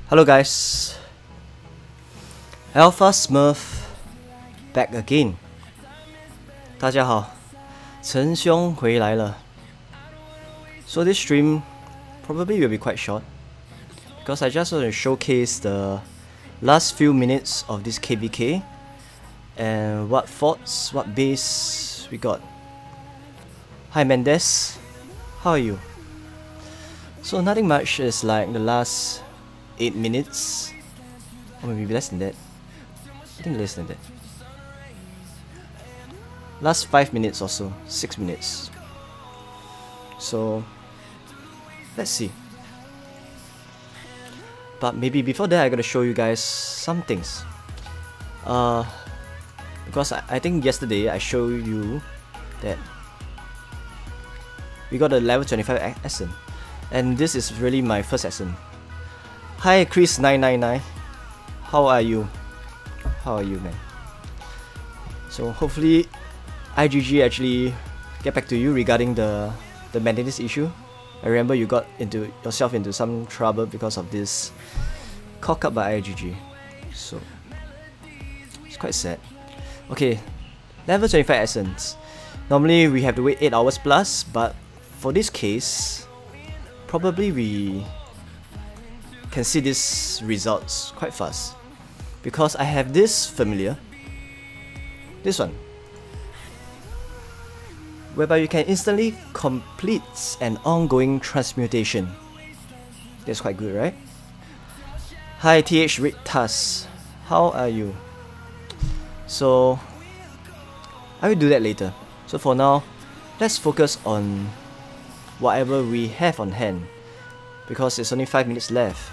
Hello guys, Alpha Smurf back again. 大家好，陈兄回来了。So this stream probably will be quite short because I just want to showcase the last few minutes of this KvK and what forts, what base we got. Hi Mendes, how are you? So nothing much is like the last 8 minutes, or maybe less than that. I think less than that. Last 5 minutes or so, 6 minutes. So let's see. But maybe before that, I gotta show you guys some things. Because I think yesterday I showed you that we got a level 25 Essen, and this is really my first Essen. Hi Chris999, how are you? How are you, man? So hopefully IGG actually get back to you regarding the maintenance issue. I remember you got yourself into some trouble because of this cock up by IGG. So it's quite sad. Okay, level 25 Essence. Normally we have to wait 8 hours plus, but for this case, probably we can see these results quite fast because I have this familiar, this one, whereby you can instantly complete an ongoing transmutation. That's quite good, right? Hi TH Ritas, how are you? So I will do that later. So for now, let's focus on whatever we have on hand because it's only 5 minutes left.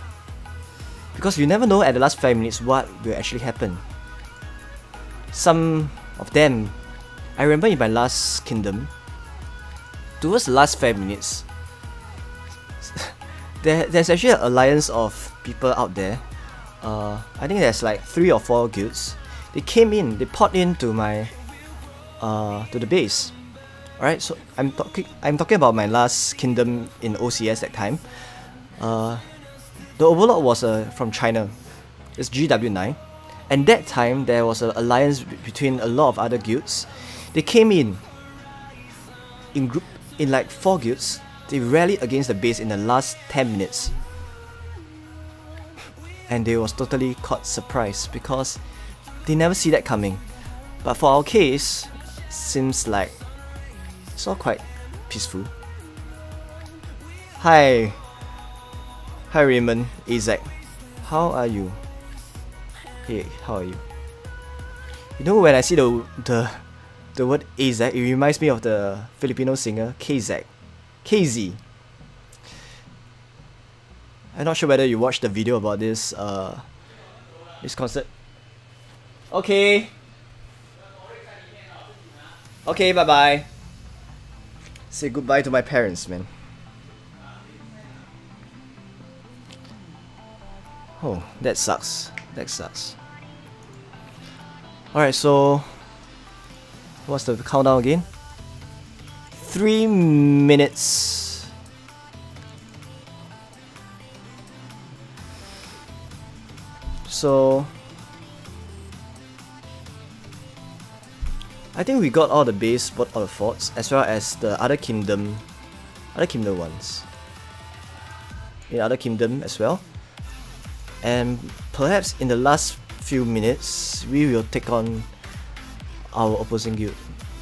Because you never know at the last 5 minutes what will actually happen. Some of them, I remember in my last kingdom, towards the last 5 minutes, there's actually an alliance of people out there. I think there's like 3 or 4 guilds. They came in, they poured into my to the base. Alright, so I'm talking about my last kingdom in OCS that time. The overlord was from China. It's GW9, and that time there was an alliance between a lot of other guilds. They came in group in like 4 guilds. They rallied against the base in the last 10 minutes, and they was totally caught surprised because they never see that coming. But for our case, seems like it's all quite peaceful. Hi Raymond, Isaac, how are you? Hey, how are you? You know, when I see the word Isaac, it reminds me of the Filipino singer KZ. I'm not sure whether you watched the video about this concert. Okay, bye bye. Say goodbye to my parents, man. Oh, that sucks. That sucks. Alright, so what's the countdown again? 3 minutes. So I think we got all the base, bought all the forts, as well as the other kingdom ones. In other kingdom as well. And perhaps in the last few minutes, we will take on our opposing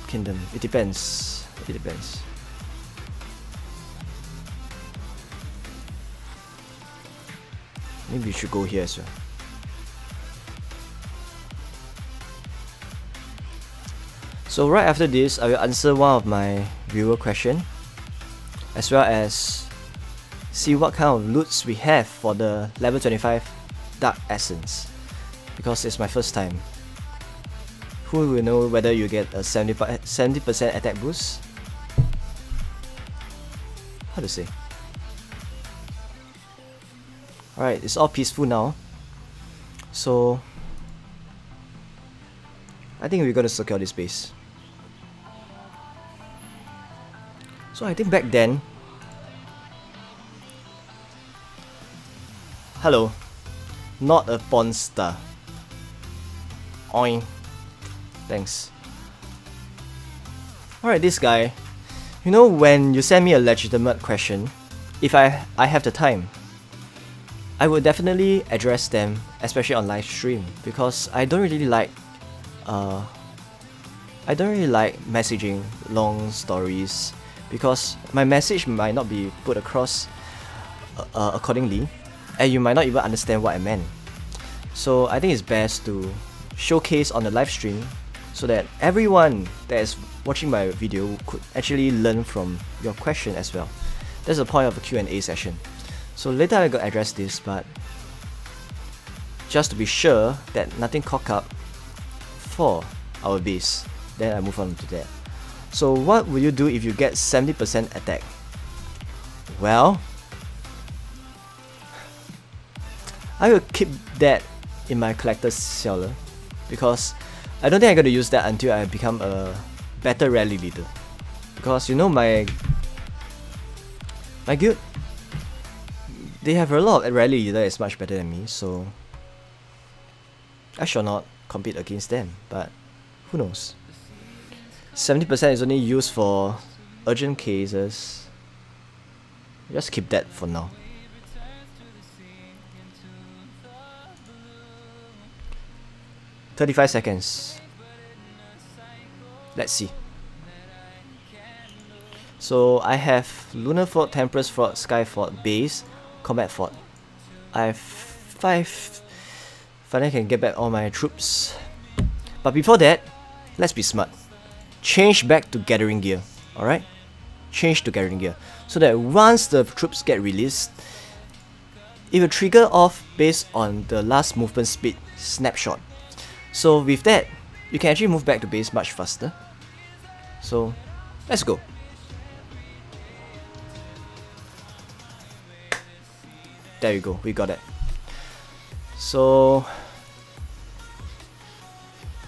kingdom. It depends. It depends. Maybe we should go here as well. So right after this, I will answer one of my viewer question, as well as see what kind of loots we have for the level 25 Dark Essence, because it's my first time. Who will know whether you get a 70% attack boost? How to say? Alright, it's all peaceful now. So I think we're gonna secure this base. So I think back then, hello, not a porn star. Oink. Thanks. Alright, this guy. You know, when you send me a legitimate question, if I have the time, I would definitely address them, especially on live stream, because I don't really like messaging long stories, because my message might not be put across accordingly, and you might not even understand what I meant. So I think it's best to showcase on the live stream so that everyone that is watching my video could actually learn from your question as well. That's the point of a Q&A session. So later I will address this, but just to be sure that nothing cock up for our base, then I move on to that. So what will you do if you get 70% attack? Well, I will keep that in my collector's cellar, because I don't think I'm going to use that until I become a better rally leader. Because you know, my guild, they have a lot of rally leader is much better than me, so I shall not compete against them, but who knows. 70% is only used for urgent cases. Just keep that for now. "35 seconds. Let's see. So I have Lunar Fort, Temperance Fort, Sky Fort, Base, Combat Fort. I have 5. Finally can get back all my troops. But before that, let's be smart. Change back to Gathering Gear. Alright? Change to Gathering Gear. So that once the troops get released, it will trigger off based on the last movement speed snapshot. So with that, you can actually move back to base much faster. So let's go. There you go, we got it. So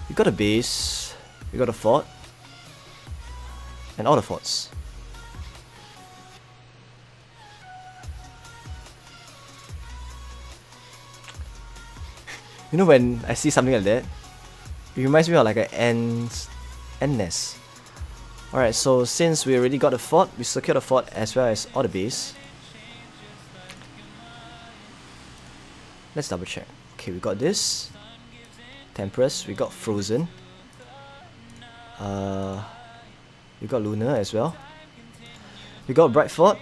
we got a base, we got a fort, and all the forts. You know, when I see something like that, it reminds me of like an ant nest. Alright, so since we already got the fort, we secured the fort as well as all the base. Let's double check. Okay, we got this. Temperance, we got Frozen. We got Lunar as well. We got Bright Fort.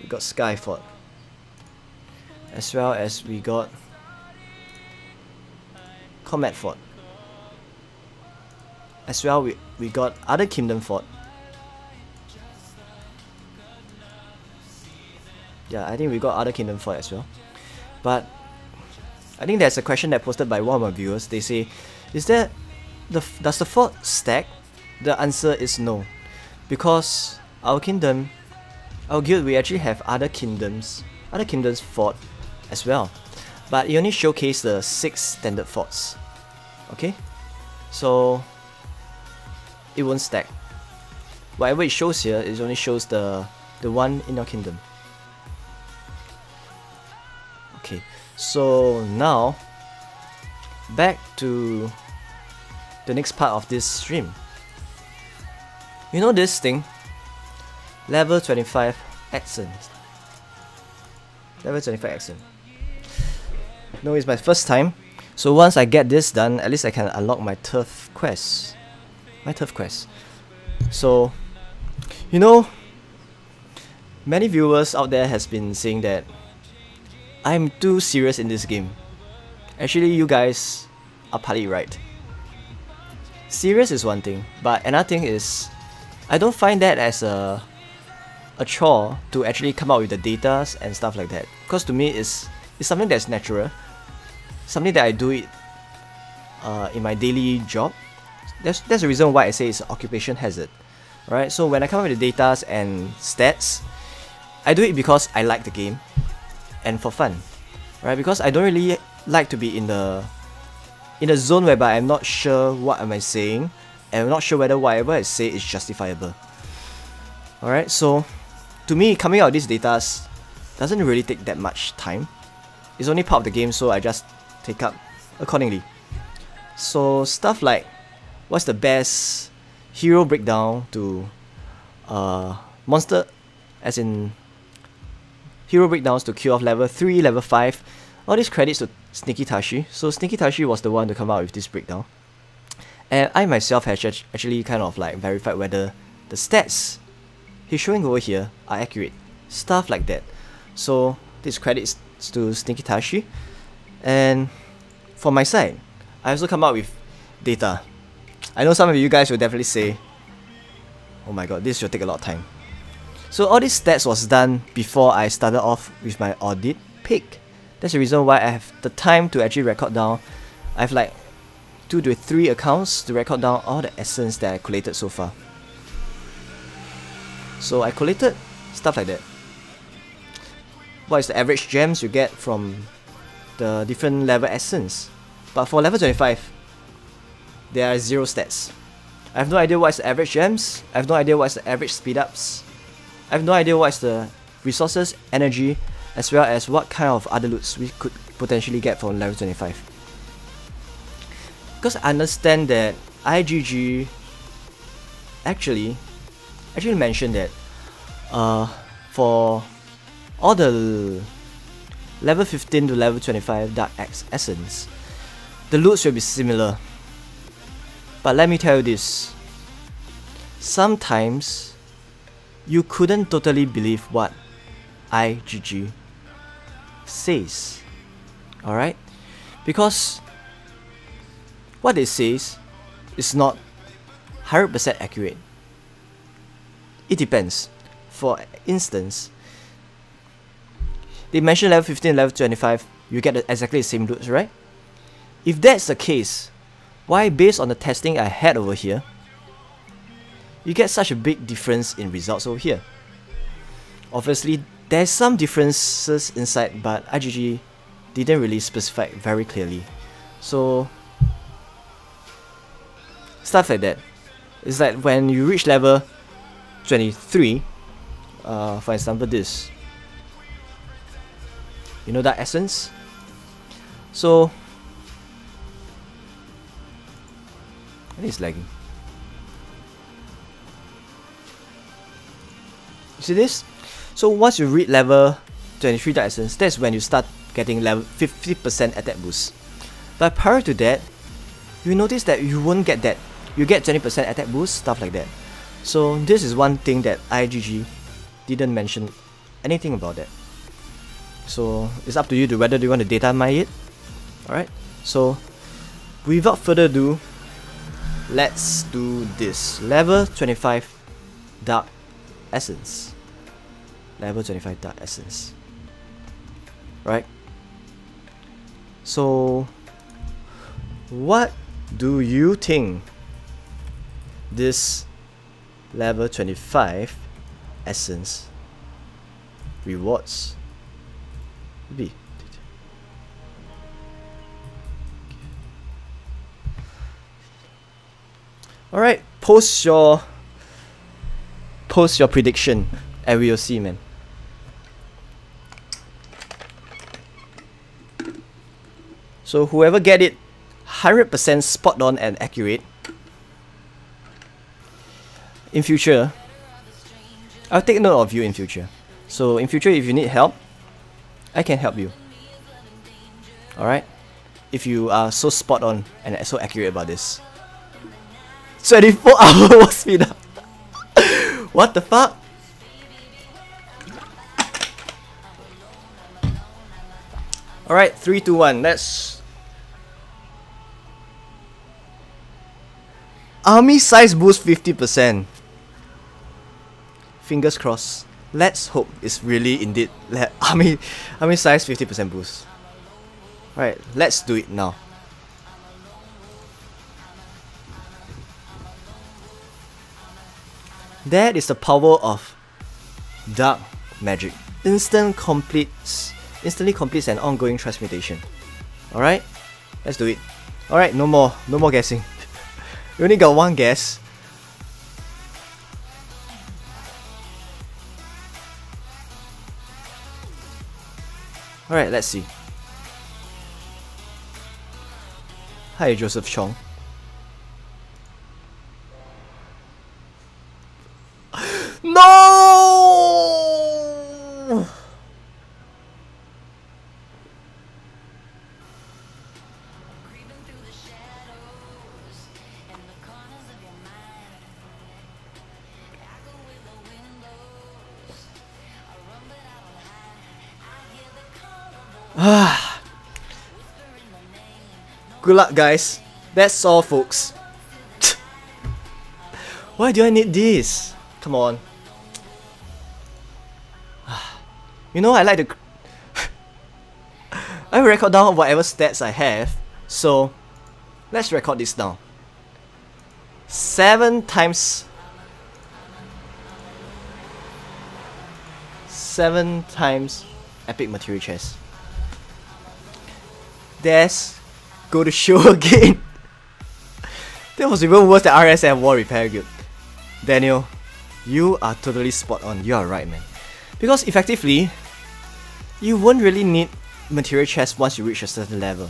We got Sky Fort. As well as we got Combat Fort. As well, we got Other Kingdom Fort. Yeah, I think we got Other Kingdom Fort as well. But I think there's a question that posted by one of my viewers. They say, does the fort stack? The answer is no, because our kingdom, our guild, we actually have other kingdoms fort as well, but it only showcases the 6 standard forts. Okay, so it won't stack. Whatever it shows here, it only shows the one in your kingdom. Okay, so now back to the next part of this stream. You know this thing? Level 25 accent. Level 25 accent. No, it's my first time. So once I get this done, at least I can unlock my turf quest. So, you know, many viewers out there has been saying that I'm too serious in this game. Actually, you guys are partly right. Serious is one thing, but another thing is, I don't find that as a chore to actually come up with the data and stuff like that. Because to me, it's something that's natural, something that I do it in my daily job. That's the reason why I say it's an occupation hazard. Right? So when I come up with the data and stats, I do it because I like the game and for fun. Right? Because I don't really like to be in a zone whereby I'm not sure what am I saying, and I'm not sure whether whatever I say is justifiable. Alright, so to me, coming out of these data doesn't really take that much time. it's only part of the game, so I just take up accordingly. So stuff like what's the best hero breakdown to monster, as in hero breakdowns to kill off level 3, level 5. All these credits to Sneakytashi. So Sneakytashi was the one to come out with this breakdown. And I myself have actually kind of like verified whether the stats he's showing over here are accurate. Stuff like that. So this credits to Sneakytashi. And for my side, I also come out with data. I know some of you guys will definitely say, oh my god, this should take a lot of time. So all these stats was done before I started off with my audit pick. That's the reason why I have the time to actually record down. I have like 2 to 3 accounts to record down all the essence that I collated so far. So I collated stuff like that. What is the average gems you get from the different level essence? But for level 25, there are 0 stats. I have no idea what is the average gems. I have no idea what is the average speed ups. I have no idea what is the resources, energy, as well as what kind of other loots we could potentially get from level 25. Because I understand that IGG actually mentioned that for all the level 15 to level 25 Dark X Essence, the loots will be similar. But let me tell you this, sometimes you couldn't totally believe what IGG says, alright? Because what they say is not 100% accurate. It depends. For instance, they mentioned level 15, level 25, you get exactly the same loots, right? If that's the case, why, based on the testing I had over here, you get such a big difference in results over here? Obviously, there's some differences inside, but IGG didn't really specify very clearly. So, stuff like that. It's like when you reach level 23, for example this, you know that essence? So, I think it's lagging. You see this? So once you reach level 23 Dark Essence, that's when you start getting level 50% attack boost. But prior to that, you notice that you won't get that. You get 20% attack boost, stuff like that. So this is one thing that IGG didn't mention anything about that. So it's up to you to whether you want to data mine it. Alright, so without further ado, let's do this. Level 25 Dark Essence. Level 25 Dark Essence. Right? So, what do you think this level 25 Essence rewards be? Alright, post your prediction and we'll see, man. So whoever get it 100% spot on and accurate, in future, I'll take note of you in future. So in future, if you need help, I can help you. Alright? If you are so spot on and so accurate about this. 24-hour speed up. What the fuck? Alright, 3, 2, 1. Let's. Army size boost 50%. Fingers crossed. Let's hope it's really indeed army size 50% boost. Alright, let's do it now. That is the power of dark magic. Instantly completes an ongoing transmutation. Alright, let's do it. Alright, no more guessing. We only got one guess. Alright, let's see. Hi, Joseph Chong. No! Good luck, guys. That's all, folks. Why do I need this? Come on. You know, I like to I record down whatever stats I have, so let's record this down. 7 times epic material chest. There's go to show again. That was even worse than RSM War Repair Guild. Daniel, you are totally spot on. You are right, man. Because effectively, you won't really need material chests once you reach a certain level.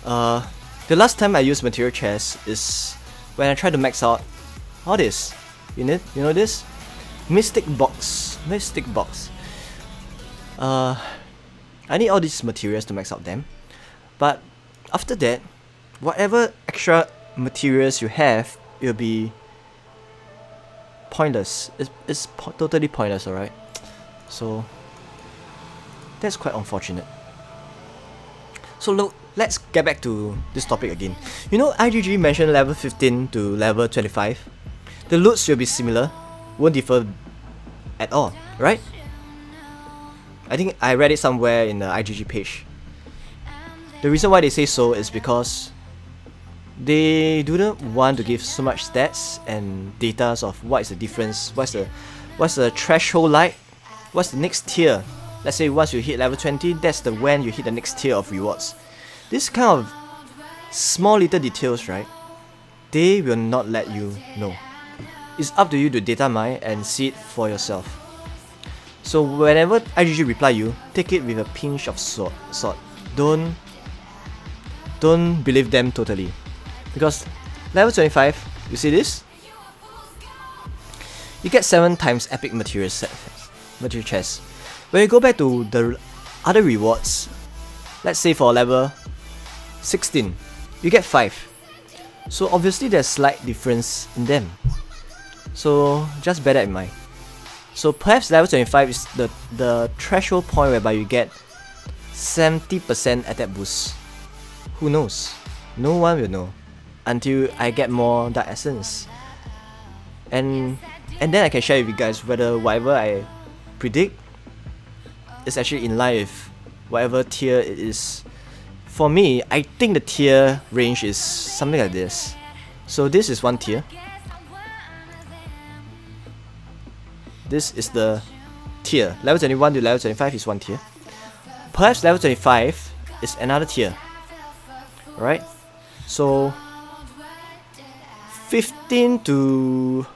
The last time I used material chests is when I tried to max out all this. You know this? Mystic box. I need all these materials to max out them. But after that, whatever extra materials you have, it'll be pointless. It's totally pointless, alright? So that's quite unfortunate. So look, let's get back to this topic again. You know, IGG mentioned level 15 to level 25. The loots will be similar, won't differ at all, right? I think I read it somewhere in the IGG page. The reason why they say so is because they do not want to give so much stats and data of what is the difference, what's the threshold like, what's the next tier. Let's say once you hit level 20, that's the when you hit the next tier of rewards. This kind of small little details, right? They will not let you know. It's up to you to data mine and see it for yourself. So whenever IGG reply you, take it with a pinch of salt. Don't believe them totally. Because level 25, you see this? You get 7 times epic material chests. When you go back to the other rewards, let's say for level 16, you get 5. So obviously there's slight difference in them. So just bear that in mind. So perhaps level 25 is the threshold point whereby you get 70% attack boost. Who knows? No one will know until I get more Dark Essence. And then I can share with you guys whether whatever I predict is actually in line with whatever tier it is. For me, I think the tier range is something like this. So this is one tier. This is the tier. Level 21 to level 25 is one tier. Perhaps level 25 is another tier. Right? So 15 to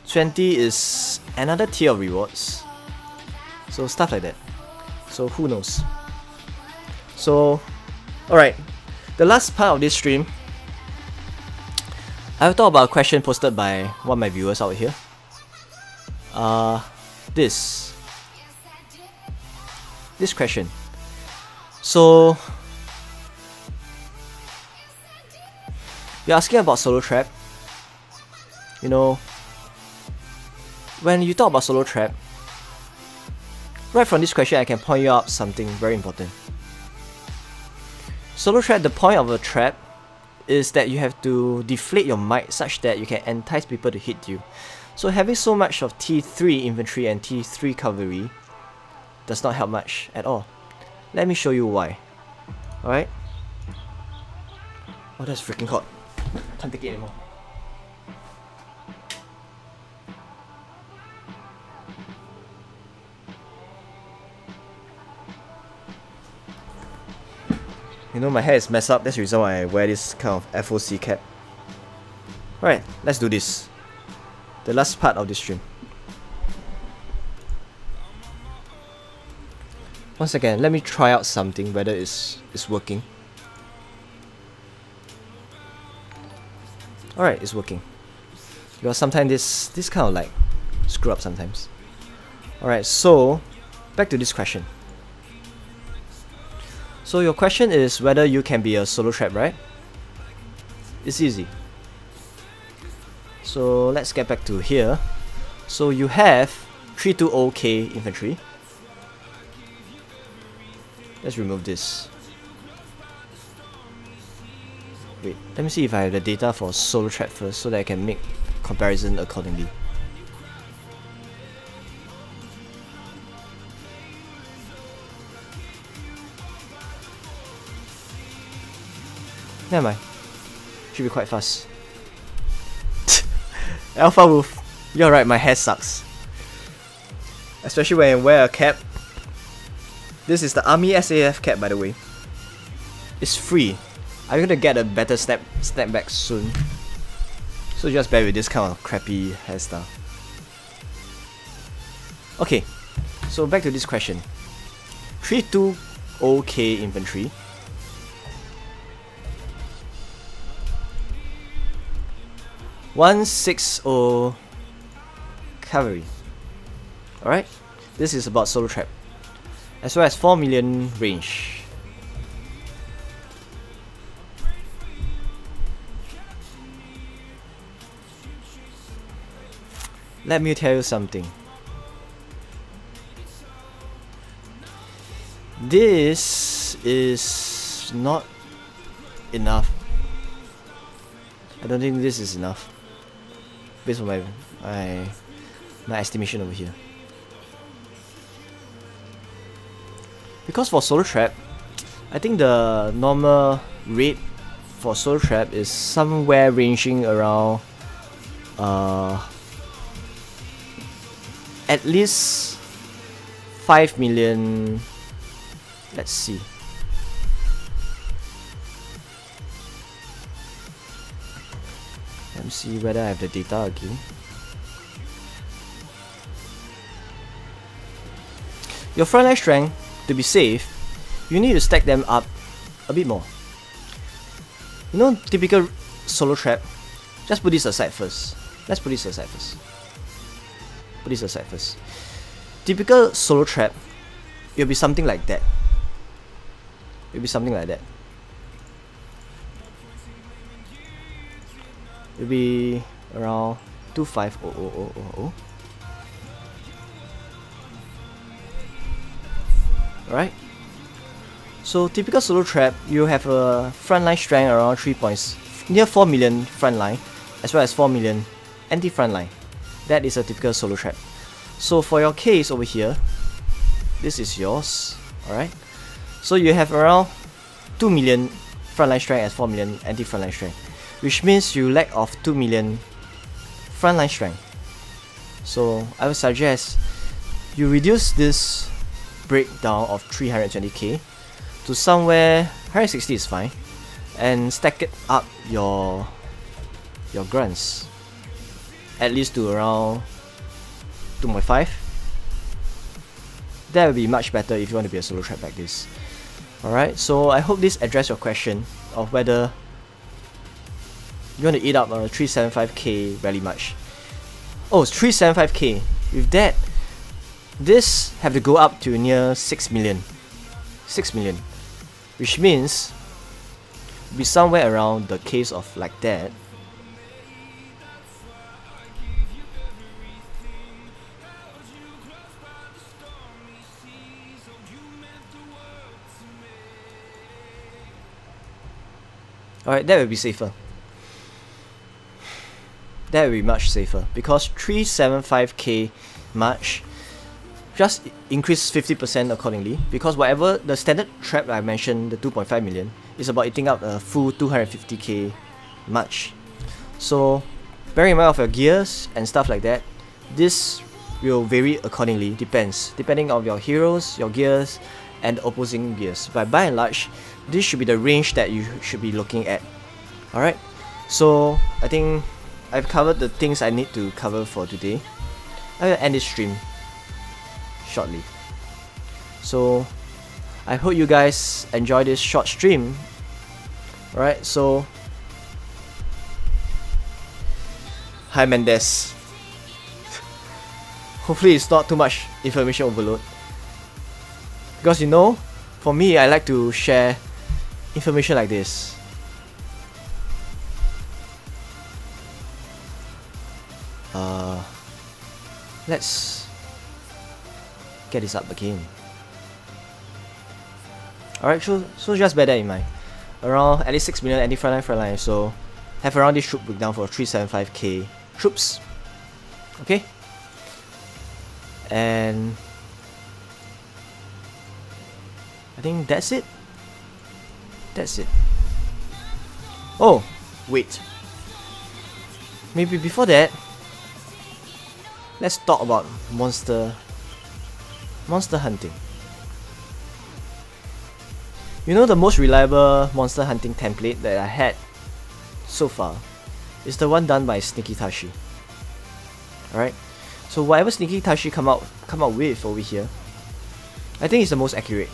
20 is another tier of rewards. So stuff like that. So who knows? So alright, the last part of this stream, I've thought about a question posted by one of my viewers out here. This question. So you're asking about solo trap. You know, when you talk about solo trap, right from this question I can point you out something very important. Solo trap, the point of a trap is that you have to deflate your might such that you can entice people to hit you. So having so much of T3 infantry and T3 cavalry does not help much at all. Let me show you why. Alright? Oh, that's freaking hot. Can't take it anymore. You know, my hair is messed up, that's the reason why I wear this kind of FOC cap. Alright, let's do this. The last part of this stream. One second, let me try out something, whether it's working. Alright, it's working. Because sometimes this kind of like screw up sometimes. Alright, so back to this question. So your question is whether you can be a solo trap, right? It's easy. So let's get back to here. So you have 320k infantry. Let's remove this. Wait, let me see if I have the data for solo trap first so that I can make comparison accordingly. Never mind. Should be quite fast. Alpha Wolf, you're right, my hair sucks. Especially when I wear a cap. This is the Army SAF cap, by the way. It's free. I'm gonna get a better snapback soon. So just bear with this kind of crappy hairstyle. Okay, so back to this question. 320k infantry. 160 cavalry. Alright, this is about solo trap. As well as 4 million range. Let me tell you something. This is not enough. I don't think this is enough. Based on my estimation over here. Because for solo trap, I think the normal rate for solo trap is somewhere ranging around at least 5 million. Let's see. Let me see whether I have the data again. Your frontline strength, to be safe, you need to stack them up a bit more. You know, typical solo trap. Just put this aside first. Let's put this aside first. Put this aside first. Typical solo trap, it'll be something like that. It'll be something like that. It'll be around 250000. Alright. So typical solo trap, you have a frontline strength around 3 points, near 4 million frontline, as well as 4 million anti-frontline. That is a typical solo trap. So for your case over here, this is yours. Alright. So you have around 2 million frontline strength and 4 million anti-frontline strength, which means you lack of 2 million frontline strength. So I would suggest you reduce this breakdown of 320k to somewhere 160 is fine, and stack it up your grunts at least to around 2.5. That would be much better if you want to be a solo trap like this. Alright, so I hope this addressed your question of whether you want to eat up a 375k rally march. Oh, it's 375k. With that, this have to go up to near 6 million. 6 million. Which means be somewhere around the case of like that. Alright, that will be safer. That will be much safer because 375k march just increase 50% accordingly, because whatever the standard trap I mentioned, the 2.5 million, is about eating up a full 250k march. So bearing in mind of your gears and stuff like that, this will vary accordingly, depending on your heroes, your gears, and opposing gears. But by and large, this should be the range that you should be looking at. Alright, so I think I've covered the things I need to cover for today. I will end this stream shortly. So I hope you guys enjoy this short stream. Alright, so hi Mendes. Hopefully it's not too much information overload. Because you know, for me, I like to share information like this. Let's get this up again. Alright, so just bear that in mind. Around at least 6 million anti-frontline, so have around this troop breakdown for 375k troops. Okay? And I think that's it. That's it. Oh, wait. Maybe before that, let's talk about monster hunting. You know, the most reliable monster hunting template that I had so far is the one done by Sneakytashi. Alright? So whatever Sneakytashi come out with over here, I think it's the most accurate.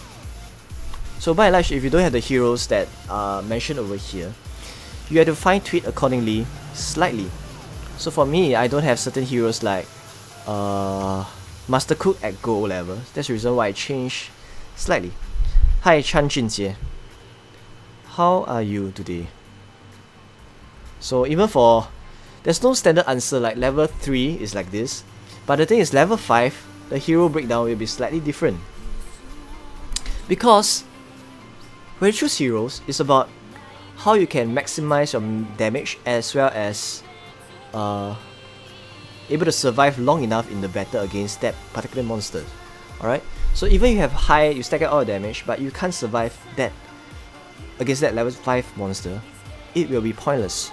So by and large, if you don't have the heroes that are mentioned over here, you have to fine tweak accordingly slightly. So for me, I don't have certain heroes like Master Cook at gold level. That's the reason why I changed slightly. Hi Chan Junjie, how are you today? So even for, there's no standard answer like level 3 is like this, but the thing is level 5, the hero breakdown will be slightly different. Because when you choose heroes, it's about how you can maximize your damage as well as able to survive long enough in the battle against that particular monster. Alright? So even you have high, you stack out all the damage, but you can't survive that against that level 5 monster, it will be pointless.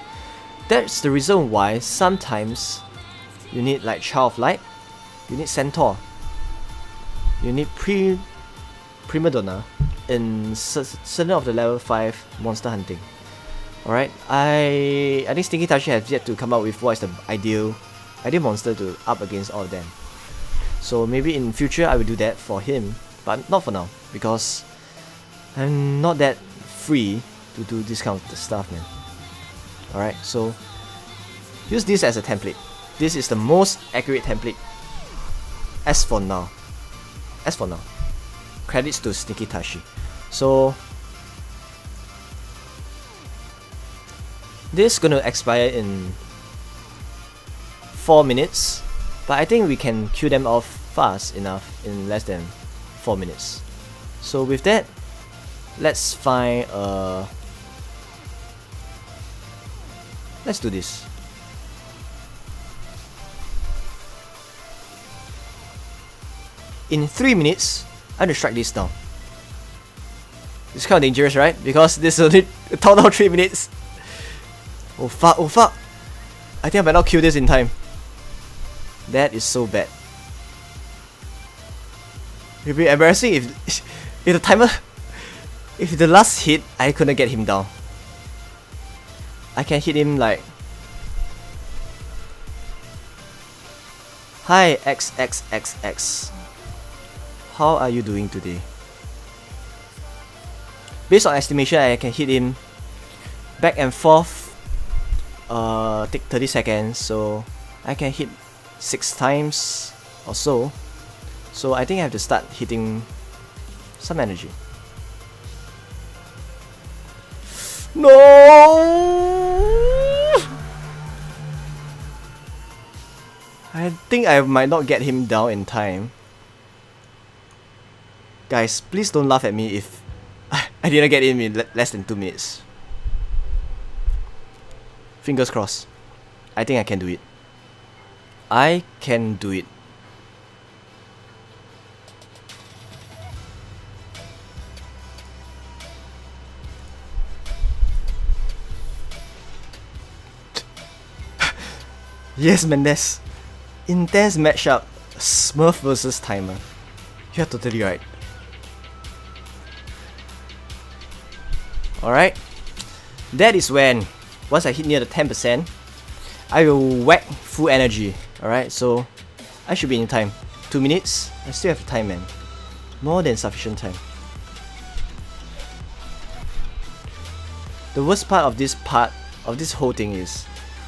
That's the reason why sometimes you need like Child of Light, you need Centaur, you need Prima Donna in certain of the level 5 monster hunting. Alright, I think Sneakytashi has yet to come up with what is the ideal monster to up against all of them. So maybe in future I will do that for him, but not for now, because I'm not that free to do this kind of stuff, man. Alright, so use this as a template. This is the most accurate template as for now. Credits to Sneakytashi. So this is gonna expire in 4 minutes, but I think we can kill them off fast enough in less than 4 minutes. So with that, let's find let's do this. In 3 minutes, I'm gonna strike this down. It's kind of dangerous, right? Because this is only a total 3 minutes. Oh fuck, oh fuck. I think I might not kill this in time. That is so bad. It would be embarrassing if the timer, if the last hit I couldn't get him down. I can hit him like, hi XXXX, how are you doing today? Based on estimation, I can hit him back and forth, take 30 seconds, so I can hit 6 times or so. So I think I have to start hitting some energy. No! I think I might not get him down in time. Guys, please don't laugh at me if I didn't get him in less than 2 minutes. Fingers crossed. I think I can do it. I can do it. Yes, Mendes. Intense matchup. Smurf versus Timer. You're totally right. Alright. That is when, once I hit near the 10%, I will whack full energy. Alright, so I should be in time. 2 minutes. I still have time, man. More than sufficient time. The worst part of this whole thing is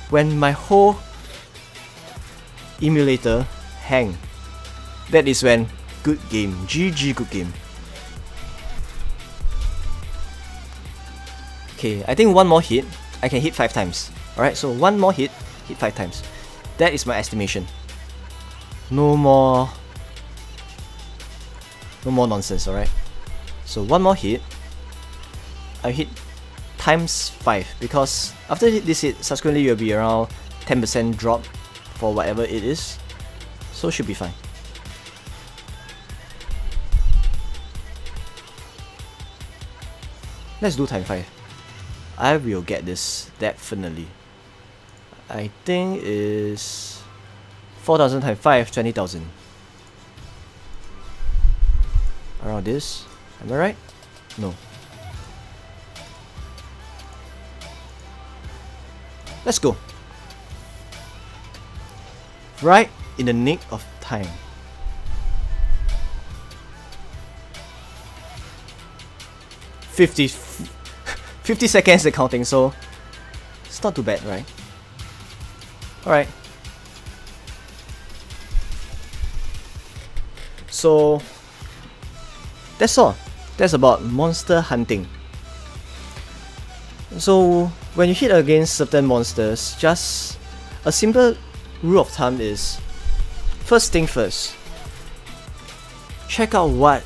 when my whole emulator hang. That is when good game, GG good game. Okay, I think one more hit, I can hit 5 times. Alright, so one more hit 5 times. That is my estimation. No more nonsense, alright? So one more hit, I hit times 5, because after this hit, subsequently you'll be around 10% drop for whatever it is. So should be fine. Let's do time 5. I will get this, definitely. I think is 4,000 times 5, 20,000. Around this. Am I right? No. Let's go. Right in the nick of time. Fifty seconds the counting, so it's not too bad, right? Alright. So that's all. That's about monster hunting. So when you hit against certain monsters, just a simple rule of thumb is, first thing first, check out what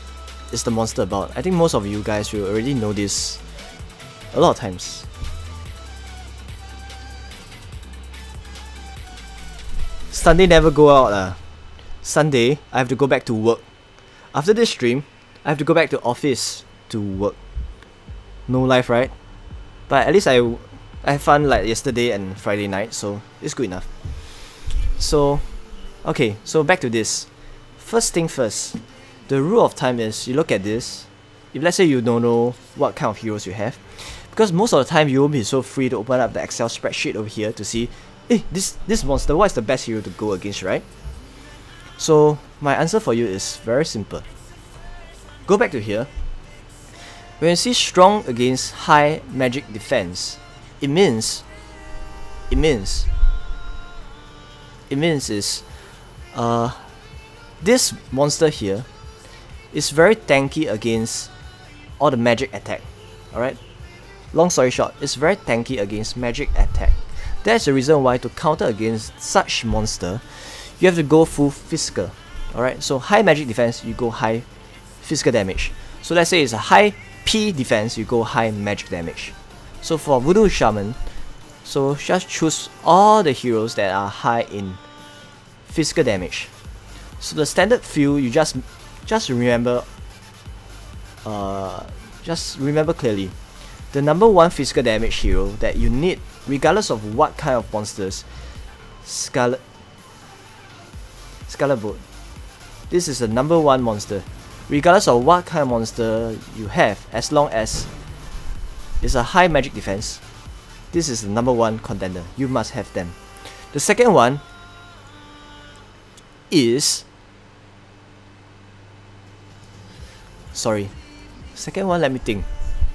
is the monster about. I think most of you guys will already know this a lot of times. Sunday never go out. Sunday, I have to go back to work. After this stream, I have to go back to office to work. No life, right? But at least I had fun like yesterday and Friday night, so it's good enough. So, okay, so back to this. First thing first, the rule of thumb is, you look at this. If let's say you don't know what kind of heroes you have, because most of the time you won't be so free to open up the Excel spreadsheet over here to see, hey, this monster, what is the best hero to go against, right? So my answer for you is very simple. Go back to here. When you see strong against high magic defense, it means is this monster here is very tanky against all the magic attack. Alright? Long story short, it's very tanky against magic attack. That's the reason why to counter against such monster, you have to go full physical. Alright, so high magic defense, you go high physical damage. So let's say it's a high P defense, you go high magic damage. So for Voodoo Shaman, so just choose all the heroes that are high in physical damage. So the standard field, you just remember clearly. The number 1 physical damage hero that you need, regardless of what kind of monsters, Scarlet Boat. This is the number 1 monster. Regardless of what kind of monster you have, as long as it's a high magic defense, this is the number 1 contender. You must have them. The second one is... Sorry. Second one, let me think.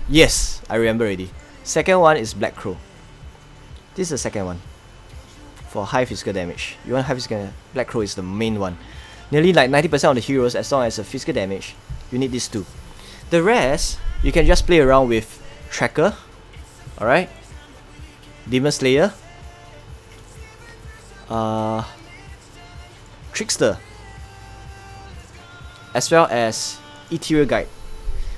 Yes, I remember already. Second one is Black Crow. This is the second one. For high physical damage. You want high physical, Black Crow is the main one. Nearly like 90% of the heroes, as long as a physical damage, you need these two. The rest, you can just play around with Tracker, alright, Demon Slayer, Trickster, as well as Ethereal Guide.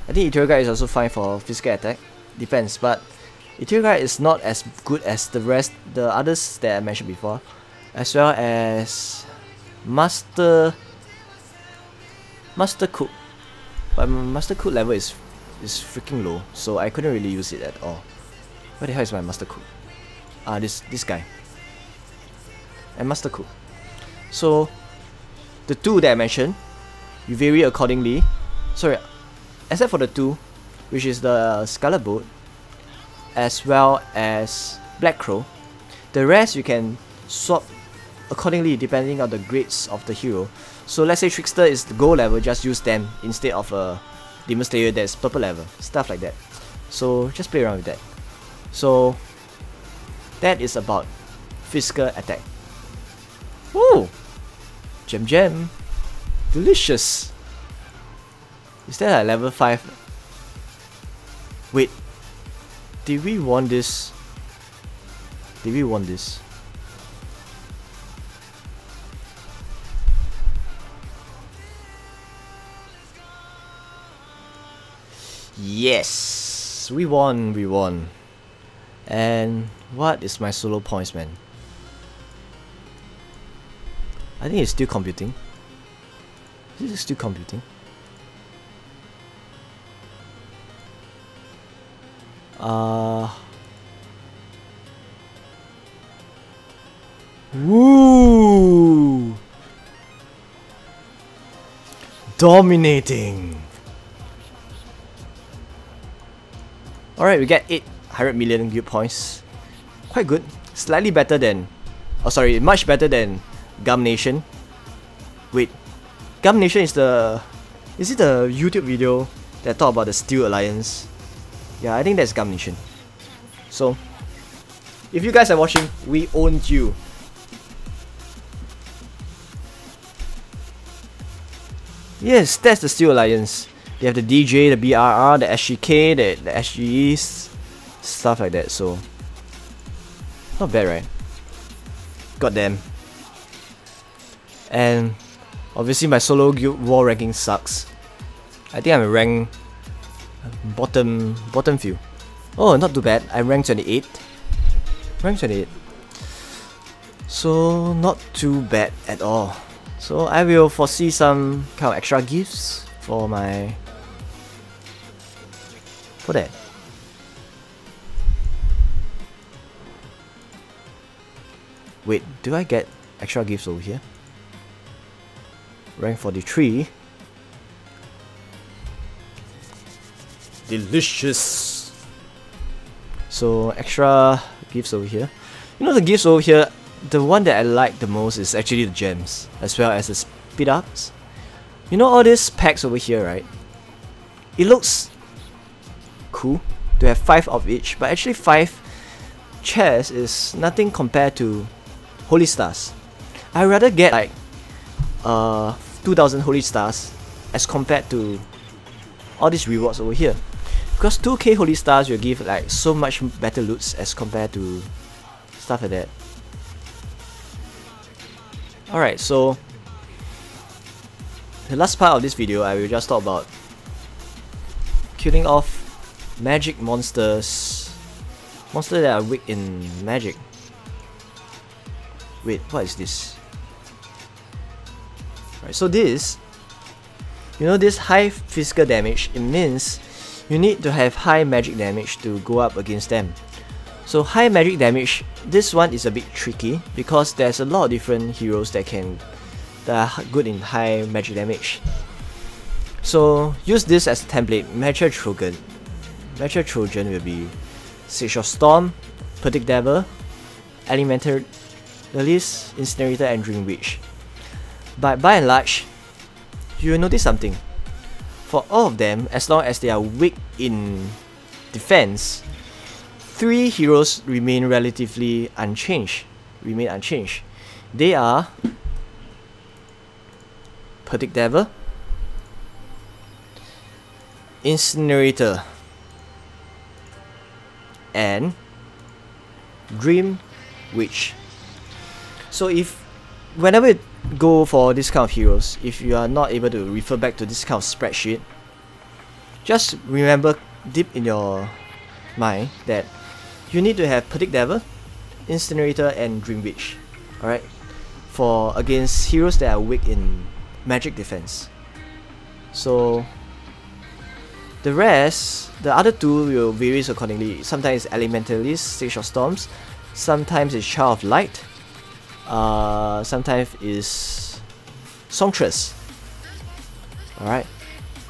I think Ethereal Guide is also fine for physical attack, depends, but Ethereal Guide is not as good as the others that I mentioned before, as well as Master Cook. But Master Cook level is freaking low, so I couldn't really use it at all. Where the hell is my Master Cook? This guy. And Master Cook. So the two that I mentioned, you vary accordingly. Sorry, except for the two, which is the Scarlet Boat as well as Black Crow. The rest you can swap accordingly depending on the grades of the hero. So let's say Trickster is the gold level, just use them instead of a Demon Slayer that's purple level, stuff like that. So just play around with that. So that is about physical attack. Ooh! Gem. Delicious. Is that a level 5? Wait. Did we want this? Did we want this? Yes! We won. And what is my solo points, man? I think it's still computing. Is it still computing? Woo! Dominating. Alright, we get 800 million guild points. Quite good. Slightly better than... Oh sorry, much better than Gum Nation. Wait, Gum Nation is the... Is it the YouTube video that talk about the Steel Alliance? Yeah, I think that's Gum Nation. So, if you guys are watching, we owned you. Yes, that's the Steel Alliance. They have the DJ, the BRR, the SGK, the SGEs, stuff like that, so... Not bad, right? Got them. And obviously my solo guild war ranking sucks. I think I'm rank bottom few. Oh, not too bad. I'm ranked 28. Rank 28. So not too bad at all. So I will foresee some kind of extra gifts for my... for that. Wait, do I get extra gifts over here? Rank 43. Delicious. So extra gifts over here. You know, the gifts over here, the one that I like the most is actually the gems, as well as the speed ups. You know all these packs over here, right? It looks cool to have 5 of each, but actually 5 chests is nothing compared to Holy Stars. I'd rather get like 2000 Holy Stars as compared to all these rewards over here, because 2k Holy Stars will give like so much better loots as compared to stuff like that. Alright, so the last part of this video I will just talk about killing off magic monsters that are weak in magic. Wait, what is this? Right, so this, you know, this high physical damage, it means you need to have high magic damage to go up against them. So high magic damage, this one is a bit tricky because there's a lot of different heroes that are good in high magic damage. So use this as a template. Magic Trojan. Magic Trojan will be Sage of Storm, Predict Devil, Elemental Release, Incinerator, and Dream Witch. But by and large, you will notice something. For all of them, as long as they are weak in defense, 3 heroes remain relatively unchanged. They are Predict Devil, Incinerator, and Dream Witch. So whenever you go for this kind of heroes, if you are not able to refer back to this kind of spreadsheet, just remember deep in your mind that you need to have Predict Devil, Incinerator, and Dream Witch. Alright? For against heroes that are weak in magic defense. So the rest, the other 2 will vary accordingly. Sometimes it's Elementalist, Sage of Storms, sometimes it's Child of Light, sometimes it's Songstress. Alright?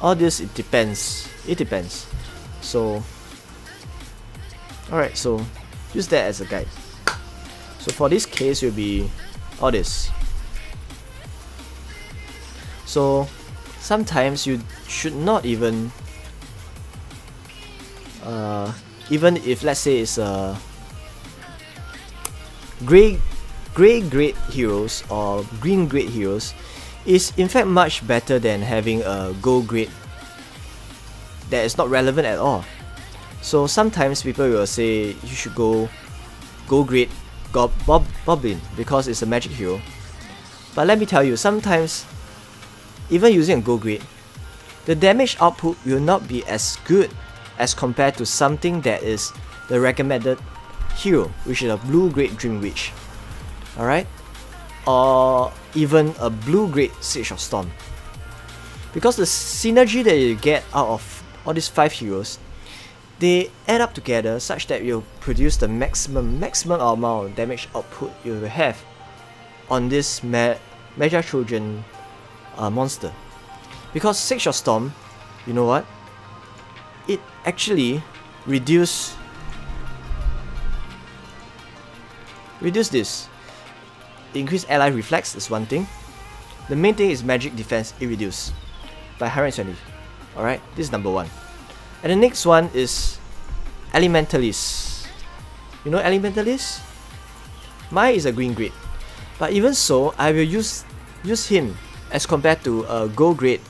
All this, it depends. So alright, so use that as a guide. So for this case, it will be all this. So sometimes you should not even even if let's say it's a gray grade heroes or green grade heroes, is in fact much better than having a gold grade that is not relevant at all. So sometimes people will say you should go gold grade Goblin because it's a magic hero. But let me tell you, sometimes even using a gold grade, the damage output will not be as good as compared to something that is the recommended hero, which is a blue grade Dream Witch. Alright? Or even a blue grade Sage of Storm. Because the synergy that you get out of all these 5 heroes, they add up together such that you'll produce the maximum amount of damage output you will have on this Magi Trojan monster. Because Sage of Storm, you know what? It actually reduce this. Increased ally reflex is one thing. The main thing is magic defense, it reduced by 120. Alright, this is number 1. And the next one is Elementalist. You know Elementalist? Mine is a green grade. But even so, I will use him as compared to a gold grade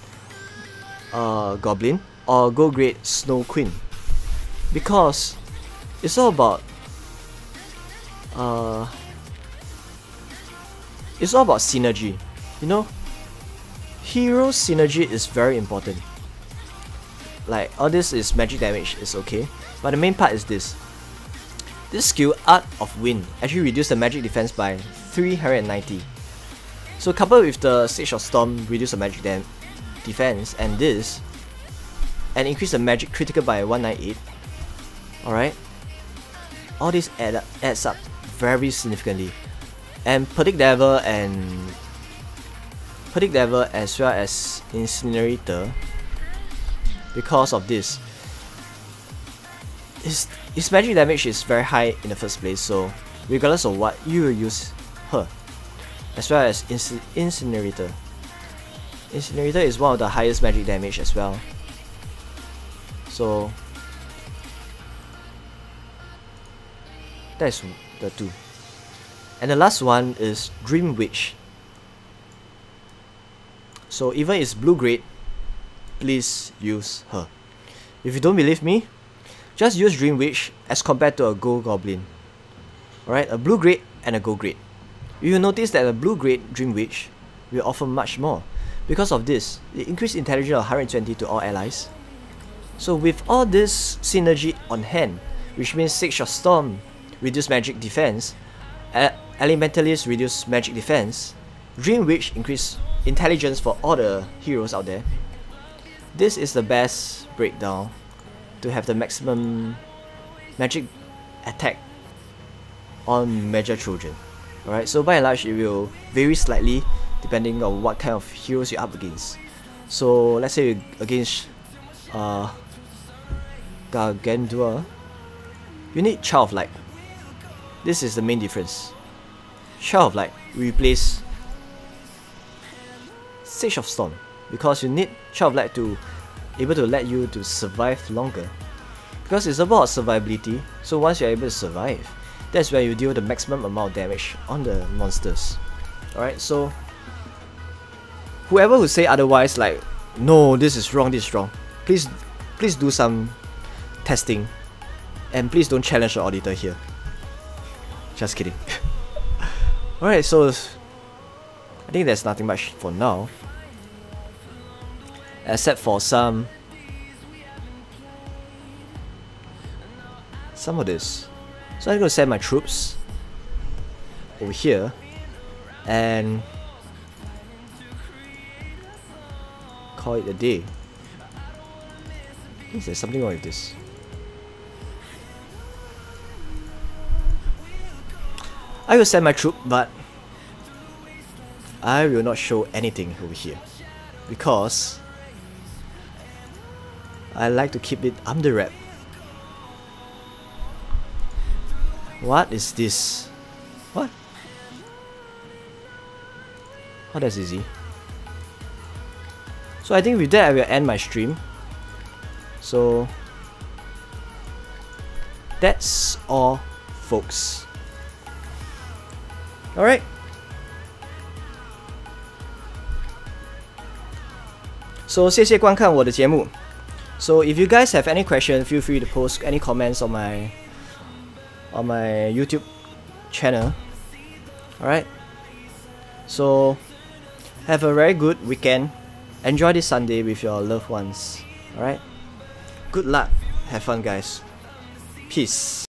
Goblin or gold grade Snow Queen. Because it's all about synergy. You know, hero synergy is very important. Like, all this is magic damage, is okay, but the main part is this. This skill, Art of Wind, actually reduces the magic defense by 390. So coupled with the Sage of Storm, reduce the magic defense, and this, and increase the magic critical by 198. Alright, all this adds up very significantly. And Predict Level as well as Incinerator, because of this, his magic damage is very high in the first place, so regardless of what, you will use her. As well as Incinerator. Incinerator is one of the highest magic damage as well. So that's the 2. And the last one is Dream Witch. So even if it's blue grade, please use her. If you don't believe me, just use Dream Witch as compared to a gold goblin. Alright, a blue grade and a gold grade. You will notice that a blue grade Dream Witch will offer much more. Because of this, it increased intelligence of 120 to all allies. So with all this synergy on hand, which means Sage of Storm reduce magic defense, Elementalist reduce magic defense, Dream Witch increase intelligence for all the heroes out there. This is the best breakdown to have the maximum magic attack on Magi Trojan. Alright, so by and large it will vary slightly depending on what kind of heroes you're up against. So let's say you're against Gargantua, you need Child of Light. This is the main difference. Child of Light replace Sage of Storm, because you need Child of Light to able to let you to survive longer. Because it's about survivability, so once you're able to survive, that's where you deal the maximum amount of damage on the monsters. Alright, so whoever who say otherwise, like, no, this is wrong, please do some testing, and please don't challenge the auditor here. Just kidding. Alright, so I think there's nothing much for now, except for some of this. So I'm going to send my troops over here and call it a day. I think there's something wrong with this. I will send my troop, but I will not show anything over here because I like to keep it under wrap. What is this? What? Oh, that's easy. So I think with that I will end my stream. So That's all, folks. Alright. So 谢谢观看我的节目。So if you guys have any question, feel free to post any comments on my YouTube channel. Alright. So have a very good weekend. Enjoy this Sunday with your loved ones. Alright. Good luck. Have fun, guys. Peace.